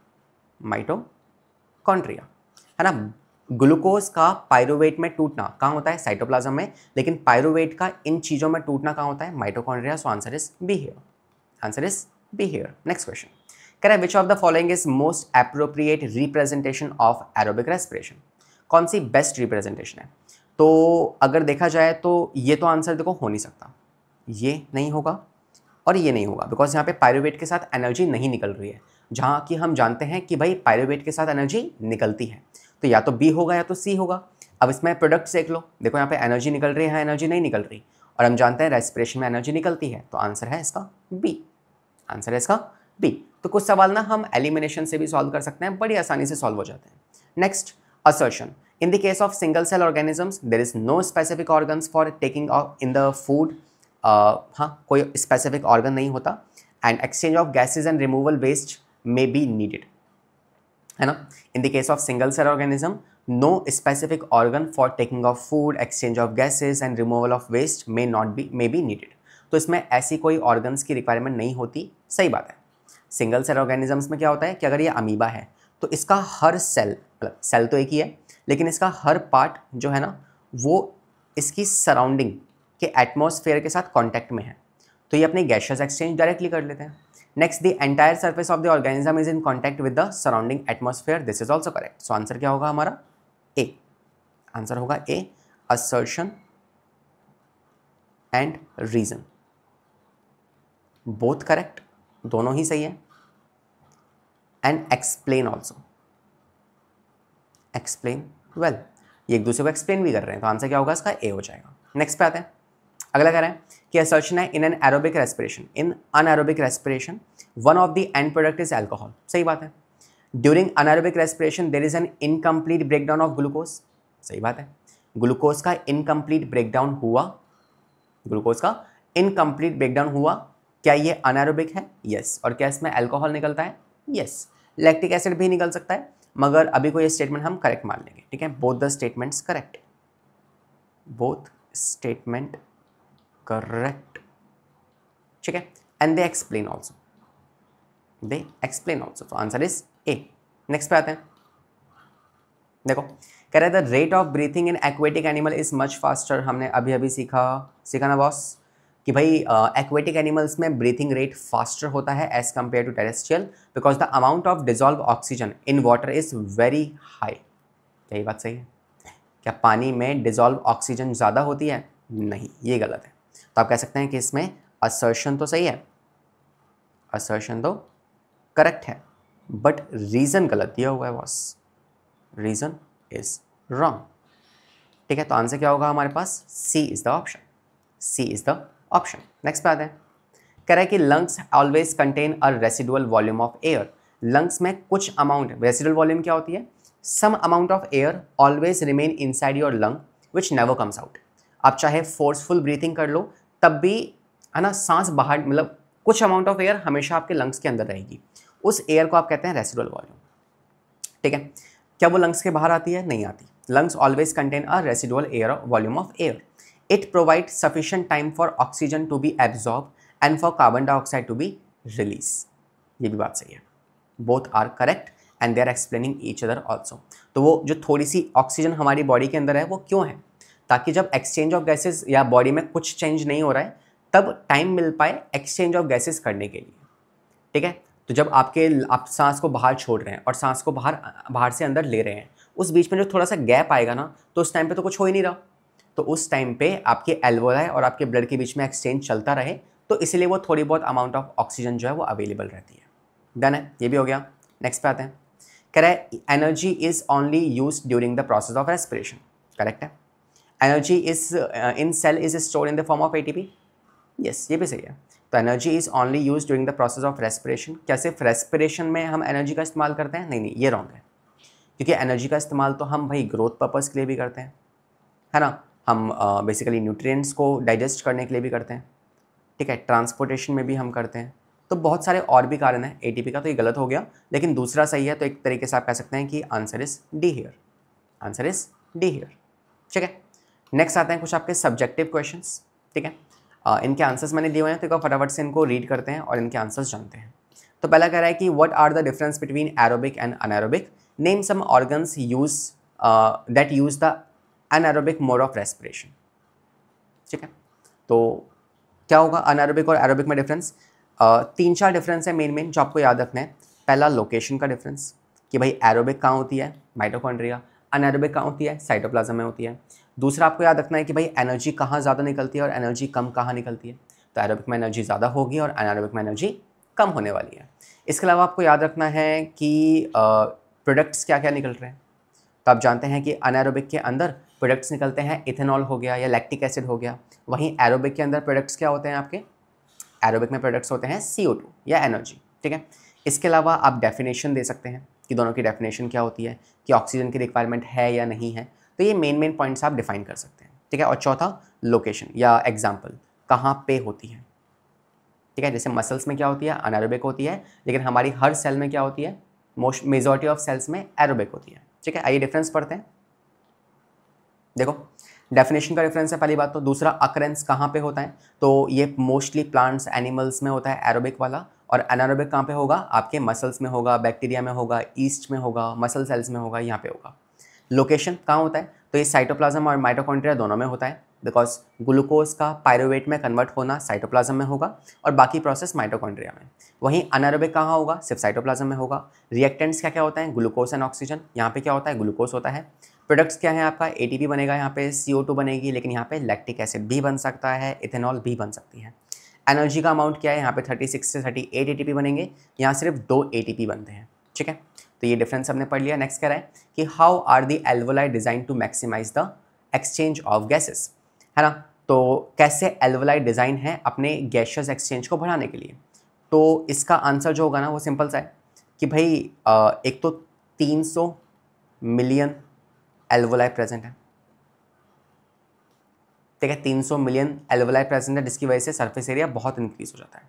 है ना। ग्लूकोज का पायरुवेट में टूटना कहाँ होता है? साइटोप्लाज्म में। लेकिन पायरुवेट का इन चीज़ों में टूटना कहाँ होता है? Mitochondria. So answer is be here. Next question कह रहा है विच of the following is most appropriate representation of aerobic respiration? कौन सी बेस्ट रिप्रेजेंटेशन है? तो अगर देखा जाए तो ये तो आंसर देखो हो नहीं सकता, ये नहीं होगा और ये नहीं होगा, बिकॉज यहाँ पे पायरुवेट के साथ एनर्जी नहीं निकल रही है, जहाँ की हम जानते हैं कि भाई पायरुवेट के साथ एनर्जी निकलती है। तो या तो बी होगा या तो सी होगा। अब इसमें प्रोडक्ट देख लो, देखो यहाँ पे एनर्जी निकल रही है, एनर्जी नहीं निकल रही, और हम जानते हैं रेस्पिरेशन में एनर्जी निकलती है, तो आंसर है इसका बी। तो कुछ सवाल ना हम एलिमिनेशन से भी सॉल्व कर सकते हैं, बड़ी आसानी से सॉल्व हो जाते हैं। Next, assertion in the case of single cell organisms there is no specific organs for taking in the food. हाँ, कोई स्पेसिफिक ऑर्गन नहीं होता। And exchange of gases and removal waste may be needed, है ना। In the case of single cell organism, no specific organ for taking of food, exchange of gases and removal of waste may be needed. तो इसमें ऐसी कोई organs की requirement नहीं होती, सही बात है। सिंगल सेल ऑर्गेनिजम्स में क्या होता है कि अगर ये अमीबा है तो इसका हर सेल, मतलब सेल तो एक ही है लेकिन इसका हर पार्ट जो है ना वो इसकी सराउंडिंग के एटमॉस्फेयर के साथ कांटेक्ट में है, तो ये अपने गैसेस एक्सचेंज डायरेक्टली कर लेते हैं। Next, the entire surface of the organism is in contact with the surrounding atmosphere, this is also correct. So answer क्या होगा हमारा? ए। आंसर होगा A, assertion and reason, both correct, दोनों ही सही है। And explain also, explain well, ये एक दूसरे को एक्सप्लेन भी कर रहे हैं, तो आंसर क्या होगा इसका? ए हो जाएगा। नेक्स्ट पे आते हैं, अगला कह रहे हैं कि असर्शन है in an aerobic respiration, in anaerobic respiration one of the end product is alcohol, सही बात है। During anaerobic respiration there is an incomplete breakdown of glucose, सही बात है। ग्लूकोज का इनकम्प्लीट ब्रेकडाउन हुआ, ग्लूकोज का इनकम्प्लीट ब्रेकडाउन हुआ, क्या ये अनएरोबिक है? यस। और क्या इसमें अल्कोहल निकलता है? यस। लैक्टिक एसिड भी निकल सकता है, मगर अभी को ये स्टेटमेंट हम करेक्ट मान लेंगे, ठीक है। Both the statements correct, both statement correct, ठीक है। And they explain also, they explain also, तो आंसर इज ए। नेक्स्ट पे आते हैं, देखो कह रहा है the rate of breathing in aquatic animal is much faster, हमने अभी अभी सीखा ना बॉस कि भाई एक्वेटिक एनिमल्स में ब्रीथिंग रेट फास्टर होता है as compare to terrestrial, because the amount of dissolve oxygen in water is very high. क्या ये बात सही है? क्या पानी में डिजॉल्व ऑक्सीजन ज़्यादा होती है? नहीं, ये गलत है। तो आप कह सकते हैं कि इसमें असर्शन तो सही है, असर्शन तो करेक्ट है, बट रीज़न गलत दिया हुआ है बॉस, रीज़न इज रॉन्ग, ठीक है। तो आंसर क्या होगा हमारे पास? C is the option, C is the option. Next पे आते हैं, कह रहा है कि lungs always contain a residual volume of air, lungs में कुछ अमाउंट, रेसिडुअल वॉल्यूम क्या होती है? Some amount of air always remain inside your lung which never comes out. आप चाहे फोर्सफुल ब्रीथिंग कर लो तब भी, है ना, सांस बाहर, मतलब कुछ अमाउंट ऑफ एयर हमेशा आपके लंग्स के अंदर रहेगी, उस एयर को आप कहते हैं रेसिडुअल वॉल्यूम, ठीक है। क्या वो लंग्स के बाहर आती है? नहीं आती। Lungs always contain a residual air volume of air, it provides sufficient time for oxygen to be absorbed and for carbon dioxide to be released। ये भी बात सही है, both are correct and they are explaining each other also। तो वो जो थोड़ी सी oxygen हमारी बॉडी के अंदर है वो क्यों है? ताकि जब एक्सचेंज ऑफ गैसेस या बॉडी में कुछ चेंज नहीं हो रहा है तब टाइम मिल पाए एक्सचेंज ऑफ गैसेस करने के लिए, ठीक है। तो जब आप सांस को बाहर छोड़ रहे हैं और सांस को बाहर से अंदर ले रहे हैं, उस बीच में जो थोड़ा सा गैप आएगा ना, तो उस टाइम पे तो कुछ हो ही नहीं रहा, तो उस टाइम पे आपके एल्वोलाई और आपके ब्लड के बीच में एक्सचेंज चलता रहे, तो इसीलिए वो थोड़ी बहुत अमाउंट ऑफ ऑक्सीजन जो है वो अवेलेबल रहती है। डन है, ये भी हो गया। नेक्स्ट पे आते हैं, कह रहा है energy is only use during the process of respiration, correct है। Energy is in cell is stored in the form of ATP, yes, ये भी सही है। तो energy is only use during the process of respiration, क्या सिर्फ respiration में हम एनर्जी का इस्तेमाल करते हैं? नहीं, ये रॉन्ग है, क्योंकि एनर्जी का इस्तेमाल तो हम भाई ग्रोथ पर्पज़ के लिए भी करते हैं, है ना। हम बेसिकली न्यूट्रिएंट्स को डाइजेस्ट करने के लिए भी करते हैं, ठीक है, ट्रांसपोर्टेशन में भी हम करते हैं, तो बहुत सारे और भी कारण हैं। एटीपी का तो ये गलत हो गया, लेकिन दूसरा सही है, तो एक तरीके से आप कह सकते हैं कि answer is D here, answer is D here, ठीक है। नेक्स्ट आते हैं कुछ आपके सब्जेक्टिव क्वेश्चंस, ठीक है। इनके आंसर्स मैंने दिए हुए हैं, तो फटाफट से इनको रीड करते हैं और इनके आंसर्स जानते हैं। तो पहला कह रहा है कि what are the difference between aerobic and anaerobic, name some organs use that use the anaerobic mode of respiration, ठीक है। तो क्या होगा अनएरोबिक और एरोबिक में डिफरेंस? 3-4 डिफरेंस है मेन जो आपको याद रखना है। पहला लोकेशन का डिफरेंस, कि भाई एरोबिक कहाँ होती है? माइटोकॉन्ड्रिया। अनएरोबिक कहाँ होती है? साइटोप्लाज्म में होती है। दूसरा आपको याद रखना है कि भाई एनर्जी कहाँ ज़्यादा निकलती है और एनर्जी कम कहाँ निकलती है। तो एरोबिक में एनर्जी ज़्यादा होगी और अनएरोबिक में एनर्जी कम होने वाली है। इसके अलावा आपको याद रखना है कि प्रोडक्ट्स क्या क्या निकल रहे हैं। तो आप जानते हैं कि अनएरोबिक के अंदर प्रोडक्ट्स निकलते हैं, इथेनॉल हो गया या लैक्टिक एसिड हो गया। वहीं एरोबिक के अंदर प्रोडक्ट्स क्या होते हैं आपके? एरोबिक में प्रोडक्ट्स होते हैं CO2 या एनर्जी, ठीक है। इसके अलावा आप डेफिनेशन दे सकते हैं कि दोनों की डेफिनेशन क्या होती है, कि ऑक्सीजन की रिक्वायरमेंट है या नहीं है। तो ये मेन पॉइंट्स आप डिफाइन कर सकते हैं, ठीक है। और चौथा लोकेशन या एग्जाम्पल, कहाँ पे होती है, ठीक है। जैसे मसल्स में क्या होती है, अनारोबिक होती है, लेकिन हमारी हर सेल में क्या होती है, मोस्ट मेजॉरिटी ऑफ सेल्स में एरोबिक होती है। ठीक है, आइए डिफरेंस पढ़ते हैं। देखो डेफिनेशन का डिफरेंस है पहली बात तो। दूसरा अकरेंस कहाँ पे होता है, तो ये मोस्टली प्लांट्स एनिमल्स में होता है एरोबिक वाला, और एनारोबिक कहाँ पे होगा, आपके मसल्स में होगा, बैक्टीरिया में होगा, ईस्ट में होगा, मसल सेल्स में होगा, यहाँ पे होगा। लोकेशन कहाँ होता है, तो ये साइटोप्लाज्म और माइटोकॉन्ड्रिया दोनों में होता है, बिकॉज ग्लूकोज का पायरुवेट में कन्वर्ट होना साइटोप्लाज्म में होगा और बाकी प्रोसेस माइटोकॉन्ड्रिया में। वहीं अनारोबिक कहाँ होगा, सिर्फ साइटोप्लाज्म में होगा। रिएक्टेंट्स क्या क्या होता है, ग्लूकोज एंड ऑक्सीजन, यहाँ पे क्या होता है, ग्लूकोज होता है। प्रोडक्ट्स क्या है आपका, एटीपी बनेगा, यहाँ पे CO2 बनेगी, लेकिन यहाँ पे लैक्टिक एसिड भी बन सकता है, इथेनॉल भी बन सकती है। एनर्जी का अमाउंट क्या है, यहाँ पे 36 से 38 एटीपी बनेंगे, यहाँ सिर्फ 2 एटीपी बनते हैं। ठीक है, तो ये डिफरेंस हमने पढ़ लिया। नेक्स्ट कह रहा है कि how are the alveoli design to maximise the exchange of gases, है ना। तो कैसे एल्वोलाई डिजाइन है अपने गैशियस एक्सचेंज को बढ़ाने के लिए, तो इसका आंसर जो होगा ना वो सिंपल सा है कि भाई एक तो 300 मिलियन एल्वोलाई प्रेजेंट है। ठीक है, 300 मिलियन एल्वोलाई प्रेजेंट है, जिसकी वजह से सरफेस एरिया बहुत इंक्रीज हो जाता है,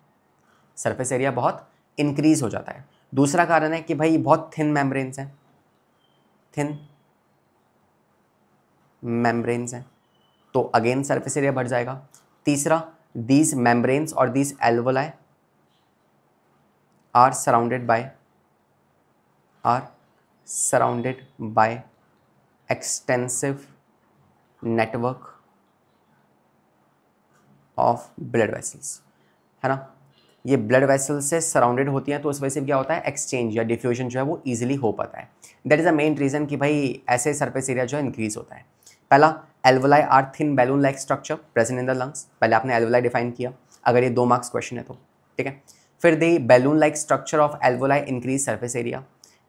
सरफेस एरिया बहुत इंक्रीज हो जाता है। दूसरा कारण है कि भाई बहुत थिन मेम्ब्रेन्स हैं, थिन मेम्ब्रेन्स हैं, तो अगेन सरफेस एरिया बढ़ जाएगा। तीसरा, दीज मेम्ब्रेन्स और these alveoli are surrounded by extensive network of blood vessels, है ना। ये ब्लड वेसल से सराउंडेड होती हैं, तो उस वजह से क्या होता है, एक्सचेंज या डिफ्यूजन जो है वो इजीली हो पाता है। That is the main reason कि भाई ऐसे सरफेस एरिया जो है इंक्रीज होता है। पहला, alveoli are thin balloon like structure present in the lungs. पहले आपने एल्वोलाई डिफाइन किया, अगर ये 2 मार्क्स क्वेश्चन है तो। ठीक है, फिर the balloon like structure of alveoli increase surface area.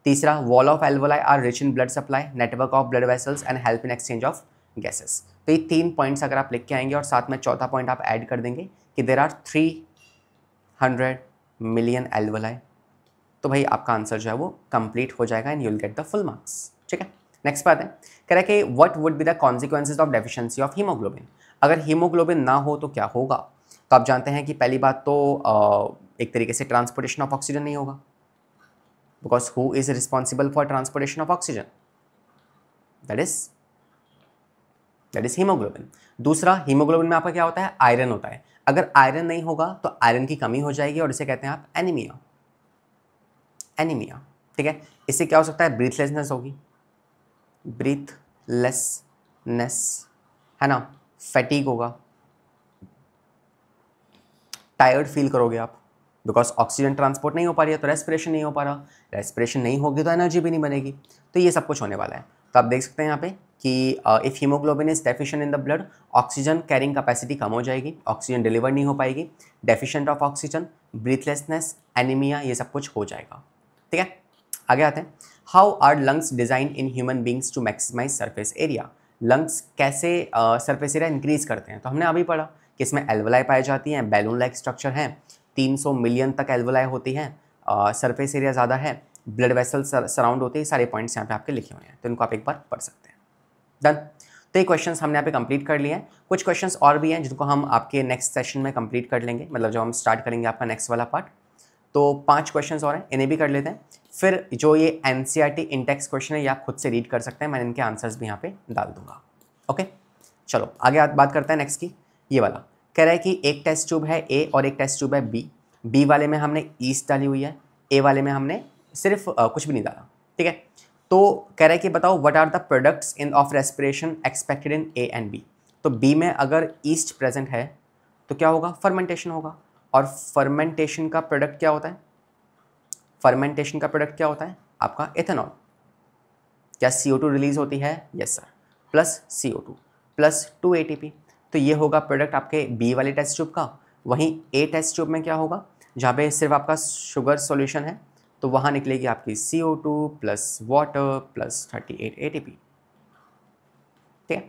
तीसरा, wall of alveoli are rich in blood supply, network of blood vessels and help in exchange of gases. तो ये 3 पॉइंट्स अगर आप लिख के आएंगे और साथ में चौथा पॉइंट आप ऐड कर देंगे कि देयर आर 300 मिलियन एल्वोलाई, तो भाई आपका आंसर जो है वो कंप्लीट हो जाएगा and you will get the full marks. ठीक है, नेक्स्ट बात है, कह रहा है कि what would be the consequences of deficiency of haemoglobin. अगर हीमोग्लोबिन ना हो तो क्या होगा, तो आप जानते हैं कि पहली बात तो एक तरीके से ट्रांसपोर्टेशन ऑफ ऑक्सीजन नहीं होगा, because who is responsible for transportation of oxygen, that is haemoglobin. दूसरा, हीमोग्लोबिन में आपका क्या होता है, आयरन होता है। अगर आयरन नहीं होगा तो आयरन की कमी हो जाएगी और इसे कहते हैं आप एनीमिया। ठीक है, इससे क्या हो सकता है, ब्रीथलेसनेस होगी, है ना, फैटीग होगा, टायर्ड फील करोगे आप, बिकॉज ऑक्सीजन ट्रांसपोर्ट नहीं हो पा रही है तो रेस्पिरेशन नहीं हो पा रहा, रेस्पिरेशन नहीं होगी तो एनर्जी भी नहीं बनेगी, तो ये सब कुछ होने वाला है। तो आप देख सकते हैं यहाँ पे कि if haemoglobin is deficient in the blood, oxygen carrying capacity कम हो जाएगी, ऑक्सीजन डिलीवर नहीं हो पाएगी, deficient of oxygen, breathlessness, anaemia, ये सब कुछ हो जाएगा। ठीक है, आगे आते हैं। How are lungs design in human beings to maximise surface area. Lungs कैसे सरफेस एरिया इंक्रीज करते हैं, तो हमने अभी पढ़ा कि इसमें एल्वोलाई पाई जाती हैं, बैलून लाइक स्ट्रक्चर है, 300 मिलियन तक एल्वोलाई होती हैं, सरफेस एरिया ज़्यादा है, ब्लड वेसल सराउंड होते हैं। सारे पॉइंट्स यहाँ पे आपके लिखे हुए हैं, तो इनको आप एक बार पढ़ सकते हैं। डन, तो ये क्वेश्चंस हमने यहाँ पे कंप्लीट कर लिए हैं। कुछ क्वेश्चंस और भी हैं जिनको हम आपके नेक्स्ट सेशन में कंप्लीट कर लेंगे, मतलब जब हम स्टार्ट करेंगे आपका नेक्स्ट वाला पार्ट, तो 5 क्वेश्चंस और हैं, इन्हें भी कर लेते हैं। फिर जो ये NCERT इंटेक्स क्वेश्चन है ये आप खुद से रीड कर सकते हैं, मैं इनके आंसर्स भी यहाँ पे डाल दूंगा। ओके, चलो आगे बात करते हैं नेक्स्ट की। ये वाला कह रहा है कि एक टेस्ट ट्यूब है A और एक टेस्ट ट्यूब है B वाले में हमने ईस्ट डाली हुई है, A वाले में हमने सिर्फ कुछ भी नहीं डाला। ठीक है, तो कह रहा है कि बताओ what are the products in of respiration expected in A and B। तो B में अगर ईस्ट प्रेजेंट है तो क्या होगा, फर्मेंटेशन होगा, और फर्मेंटेशन का प्रोडक्ट क्या होता है, फर्मेंटेशन का प्रोडक्ट क्या होता है आपका एथेनॉल। क्या CO2 रिलीज होती है, yes sir, plus CO2 plus 2 ATP, तो ये होगा प्रोडक्ट आपके B वाले टेस्ट ट्यूब का। वहीं A टेस्ट ट्यूब में क्या होगा, जहाँ पे सिर्फ आपका शुगर सॉल्यूशन है, तो वहाँ निकलेगी आपकी CO2 plus water plus 38 ATP। ठीक है,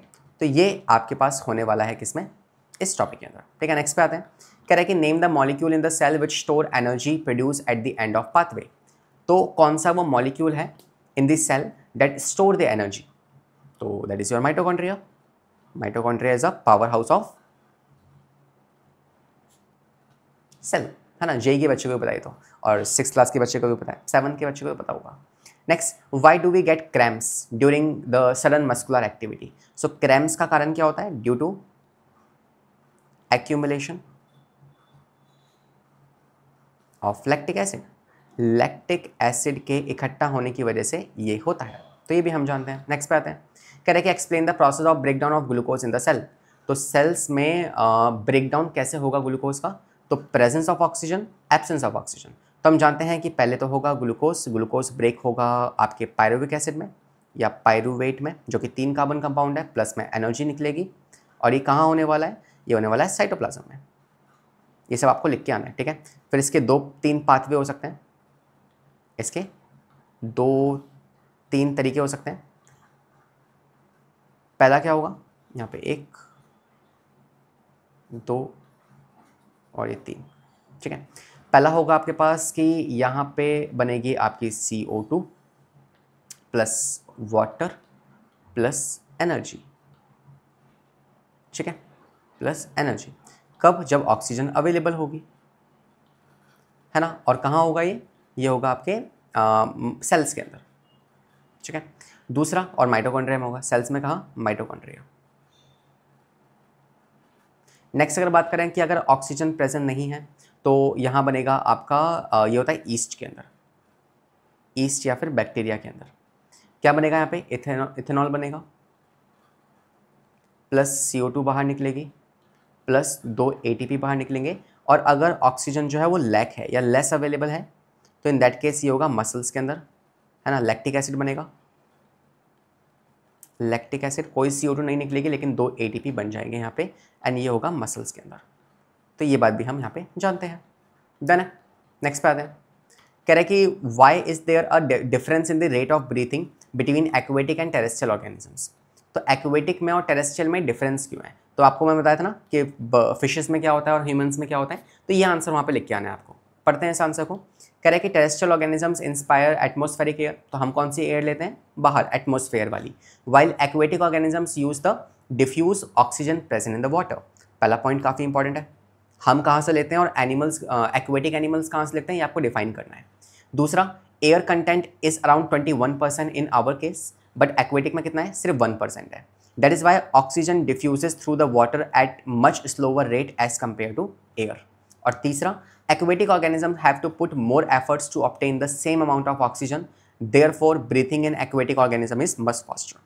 तो ये आपके पास होने वाला है किसमें, इस टॉपिक के अंदर। ठीक है, नेक्स्ट पे आते हैं। कह रहा है कि name the molecule in the cell which store energy produce at the end of pathway. तो कौन सा वो मॉलिक्यूल है in this cell that store the energy, तो that is your mitochondria. Mitochondria is a power house of cell, है ना, JEE के बच्चे को भी पता है तो, और 6th क्लास के बच्चे को भी पता है, 7th के बच्चे को भी पता होगा। Next, why do we get cramps during the sudden muscular activity. So cramps का कारण क्या होता है? Due to accumulation of lactic acid, lactic acid के इकट्ठा होने की वजह से ये होता है, तो ये भी हम जानते हैं। नेक्स्ट पे आते हैं, कह रहे हैं कि explain the process of breakdown of glucose in the cell. तो सेल्स में ब्रेकडाउन कैसे होगा ग्लूकोज का? तो presence of oxygen, absence of oxygen. तो हम जानते हैं कि पहले तो होगा ग्लूकोज, ग्लूकोज ब्रेक होगा आपके पायरुविक एसिड में या पायरुवेट में, जो कि 3 कार्बन कंपाउंड है, प्लस में एनर्जी निकलेगी, और ये कहाँ होने वाला है? ये होने वाला है साइटोप्लाज्म में। ये सब आपको लिख के आना है, ठीक है। फिर इसके 2-3 पाथवे हो सकते हैं, इसके 2-3 तरीके हो सकते हैं। पहला क्या होगा? यहाँ पे 1, 2 और ये 3, ठीक है। पहला होगा आपके पास कि यहाँ पे बनेगी आपकी CO2 plus water plus energy, ठीक है, प्लस एनर्जी। कब? जब ऑक्सीजन अवेलेबल होगी, है ना। और कहाँ होगा ये होगा आपके सेल्स के अंदर, ठीक है। दूसरा, और माइटोकॉन्ड्रिया में होगा, सेल्स में कहाँ? माइटोकॉन्ड्रिया। नेक्स्ट अगर बात करें कि अगर ऑक्सीजन प्रेजेंट नहीं है तो यहाँ बनेगा आपका ये होता है ईस्ट के अंदर, ईस्ट या फिर बैक्टीरिया के अंदर। क्या बनेगा यहाँ पे? इथेनॉल बनेगा, प्लस CO2 बाहर निकलेगी, प्लस 2 ATP बाहर निकलेंगे। और अगर ऑक्सीजन जो है वो लैक है या लेस अवेलेबल है तो इन दैट केस ये होगा मसल्स के अंदर, है ना, लैक्टिक एसिड बनेगा। लैक्टिक एसिड, कोई CO2 नहीं निकलेगी लेकिन 2 ATP बन जाएंगे यहाँ पे, एंड ये होगा मसल्स के अंदर। तो ये बात भी हम यहाँ पे जानते हैं। डन है। नेक्स्ट पे आते हैं, कह रहे हैं कि why is there a difference in the rate of breathing between aquatic and terrestrial organisms. तो एक्वेटिक में और टेरेस्ट्रियल में डिफरेंस क्यों है? तो आपको मैं बताया था ना कि फिशेस में क्या होता है और ह्यूमंस में क्या होता है, तो ये आंसर वहाँ पे लिख के आना है आपको। पढ़ते हैं इस आंसर को। कह रहे हैं कि terrestrial organisms inspire atmospheric air, तो हम कौन सी एयर लेते हैं? बाहर, एटमॉस्फेयर वाली। While aquatic organisms use the diffuse oxygen present in the water. पहला पॉइंट काफ़ी इंपॉर्टेंट है, हम कहाँ से लेते हैं और एनिमल्स, एक्वेटिक एनिमल्स कहाँ से लेते हैं, ये आपको डिफाइन करना है। दूसरा, air content is around 21% in our case, but aquatic में कितना है? सिर्फ 1% है। That is why oxygen diffuses through the water at much slower rate as compare to air. और तीसरा, aquatic organisms have to put more efforts to obtain the same amount of oxygen, therefore breathing in aquatic organism is much faster।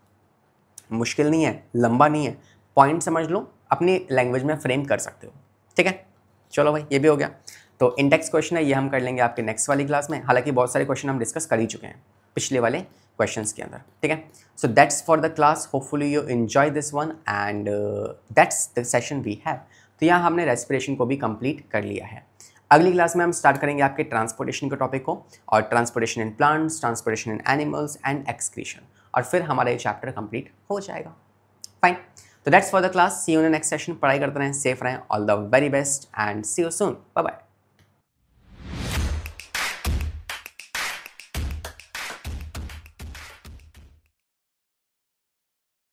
मुश्किल नहीं है, लंबा नहीं है, point समझ लो, अपनी लैंग्वेज में फ्रेम कर सकते हो, ठीक है। चलो भाई, ये भी हो गया। तो इंडेक्स क्वेश्चन है, ये हम कर लेंगे आपके नेक्स्ट वाली क्लास में। हालांकि बहुत सारे क्वेश्चन हम डिस्कस कर ही चुके हैं पिछले वाले क्वेश्चंस के अंदर, ठीक है। So that's for the class, hopefully you enjoy this one, and that's the session we have. तो यहाँ हमने रेस्पिरेशन को भी कंप्लीट कर लिया है। अगली क्लास में हम स्टार्ट करेंगे आपके ट्रांसपोर्टेशन के टॉपिक को, और transportation in plants, transportation in animals and excretion, और फिर हमारा ये चैप्टर कंप्लीट हो जाएगा। फाइन, तो that's for the class, see you in the next session. पढ़ाई करते रहें, सेफ रहें, all the very best and see you soon, bye bye.